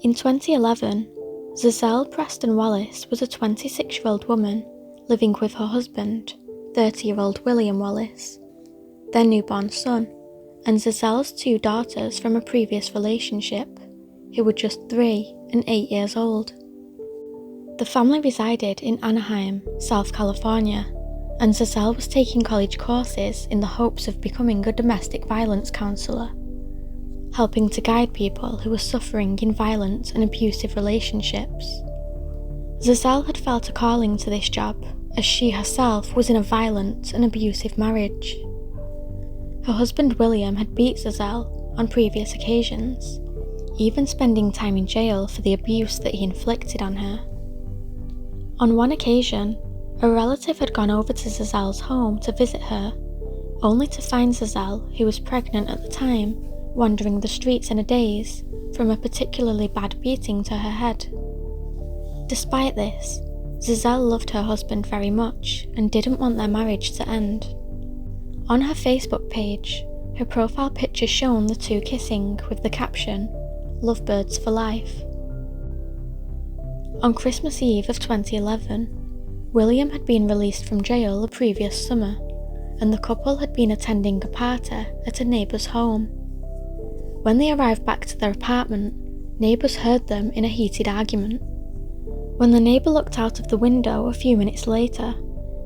In 2011, Zazelle Preston Wallace was a 26-year-old woman living with her husband, 30-year-old William Wallace, their newborn son, and Zazelle's two daughters from a previous relationship, who were just 3 and 8 years old. The family resided in Anaheim, South California, and Zazelle was taking college courses in the hopes of becoming a domestic violence counsellor, helping to guide people who were suffering in violent and abusive relationships. Zazelle had felt a calling to this job, as she herself was in a violent and abusive marriage. Her husband William had beat Zazelle on previous occasions, even spending time in jail for the abuse that he inflicted on her. On one occasion, a relative had gone over to Zazelle's home to visit her, only to find Zazelle, who was pregnant at the time, wandering the streets in a daze from a particularly bad beating to her head. Despite this, Zazelle loved her husband very much and didn't want their marriage to end. On her Facebook page, her profile picture shown the two kissing with the caption, "Lovebirds for life." On Christmas Eve of 2011, William had been released from jail the previous summer, and the couple had been attending a party at a neighbour's home. When they arrived back to their apartment, neighbours heard them in a heated argument. When the neighbour looked out of the window a few minutes later,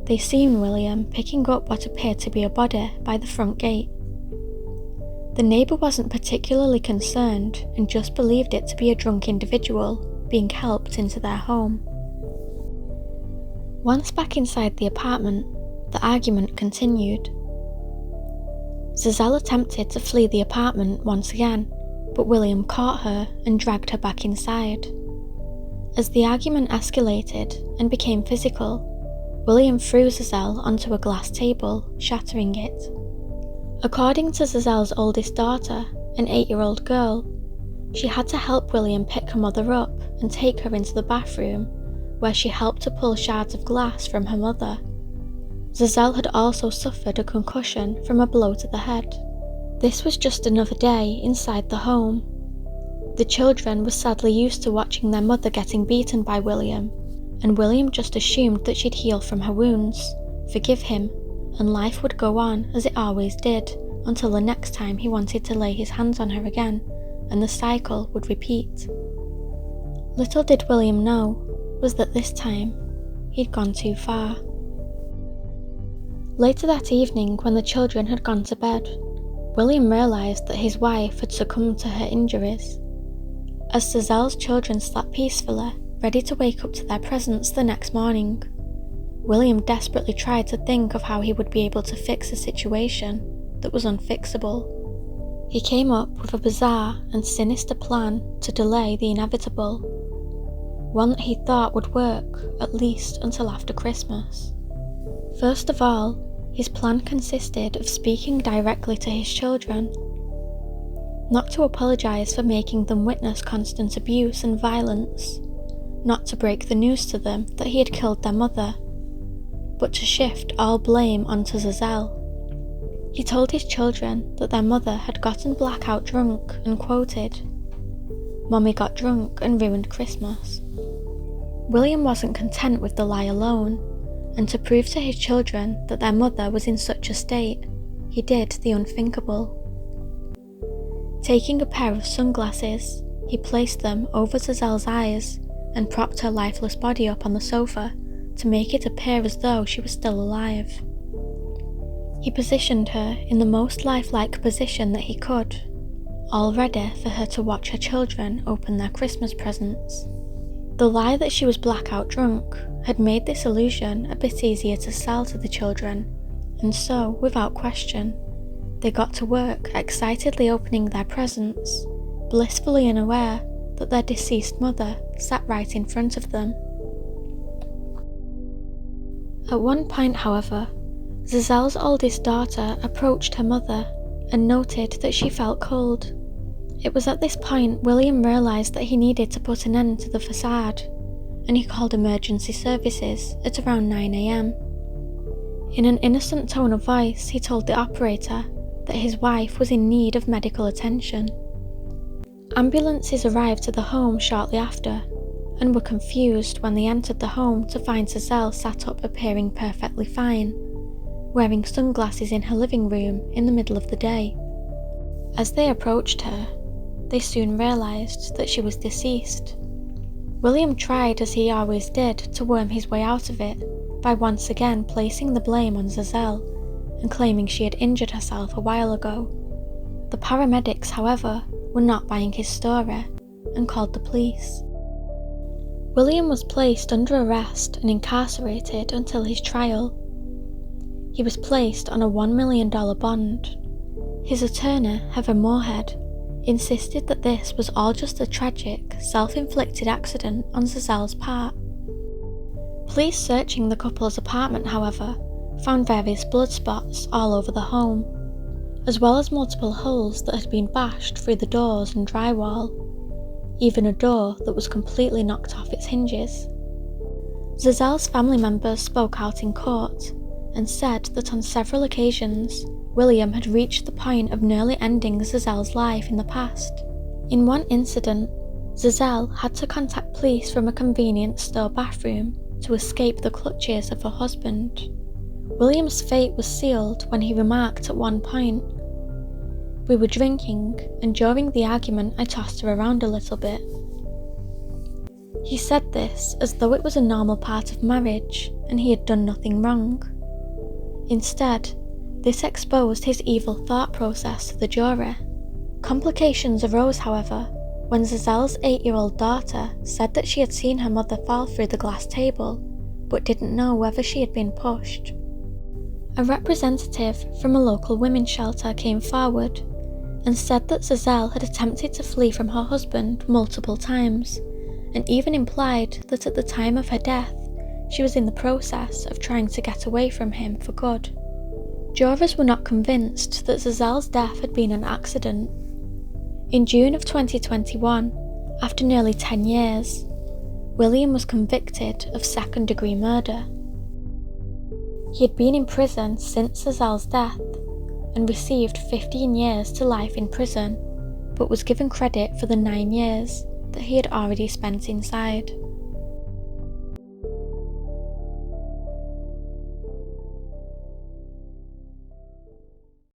they seen William picking up what appeared to be a body by the front gate. The neighbour wasn't particularly concerned and just believed it to be a drunk individual being helped into their home. Once back inside the apartment, the argument continued. Zazelle attempted to flee the apartment once again, but William caught her and dragged her back inside. As the argument escalated and became physical, William threw Zazelle onto a glass table, shattering it. According to Zazelle's oldest daughter, an 8-year-old girl, she had to help William pick her mother up and take her into the bathroom, where she helped to pull shards of glass from her mother. Zazelle had also suffered a concussion from a blow to the head. This was just another day inside the home. The children were sadly used to watching their mother getting beaten by William, and William just assumed that she'd heal from her wounds, forgive him, and life would go on as it always did until the next time he wanted to lay his hands on her again, and the cycle would repeat. Little did William know was that this time he'd gone too far. Later that evening, when the children had gone to bed, William realised that his wife had succumbed to her injuries. As Zazelle's children slept peacefully, ready to wake up to their presents the next morning, William desperately tried to think of how he would be able to fix a situation that was unfixable. He came up with a bizarre and sinister plan to delay the inevitable, one that he thought would work at least until after Christmas. First of all, his plan consisted of speaking directly to his children, not to apologise for making them witness constant abuse and violence, not to break the news to them that he had killed their mother, but to shift all blame onto Zazelle. He told his children that their mother had gotten blackout drunk and quoted, "Mommy got drunk and ruined Christmas." William wasn't content with the lie alone, and to prove to his children that their mother was in such a state, he did the unthinkable. Taking a pair of sunglasses, he placed them over Zazelle's eyes and propped her lifeless body up on the sofa to make it appear as though she was still alive. He positioned her in the most lifelike position that he could, all ready for her to watch her children open their Christmas presents. The lie that she was blackout drunk had made this illusion a bit easier to sell to the children, and so, without question, they got to work excitedly opening their presents, blissfully unaware that their deceased mother sat right in front of them. At one point, however, Zazelle's oldest daughter approached her mother and noted that she felt cold. It was at this point William realised that he needed to put an end to the facade, and he called emergency services at around 9 a.m. In an innocent tone of voice, he told the operator that his wife was in need of medical attention. Ambulances arrived to the home shortly after, and were confused when they entered the home to find Zazelle sat up appearing perfectly fine, wearing sunglasses in her living room in the middle of the day. As they approached her, they soon realised that she was deceased. William tried, as he always did, to worm his way out of it by once again placing the blame on Zazelle and claiming she had injured herself a while ago. The paramedics, however, were not buying his story and called the police. William was placed under arrest and incarcerated until his trial. He was placed on a $1 million bond. His attorney, Heather Moorhead, insisted that this was all just a tragic, self-inflicted accident on Zazelle's part. Police searching the couple's apartment, however, found various blood spots all over the home, as well as multiple holes that had been bashed through the doors and drywall, even a door that was completely knocked off its hinges. Zazelle's family members spoke out in court and said that on several occasions, William had reached the point of nearly ending Zazelle's life in the past. In one incident, Zazelle had to contact police from a convenience store bathroom to escape the clutches of her husband. William's fate was sealed when he remarked at one point, "We were drinking, and during the argument I tossed her around a little bit." He said this as though it was a normal part of marriage and he had done nothing wrong. Instead, this exposed his evil thought process to the jury. Complications arose, however, when Zazelle's 8-year-old daughter said that she had seen her mother fall through the glass table, but didn't know whether she had been pushed. A representative from a local women's shelter came forward and said that Zazelle had attempted to flee from her husband multiple times, and even implied that at the time of her death, she was in the process of trying to get away from him for good. Jurors were not convinced that Zazelle's death had been an accident. In June of 2021, after nearly 10 years, William was convicted of second-degree murder. He had been in prison since Zazelle's death and received 15 years to life in prison, but was given credit for the 9 years that he had already spent inside.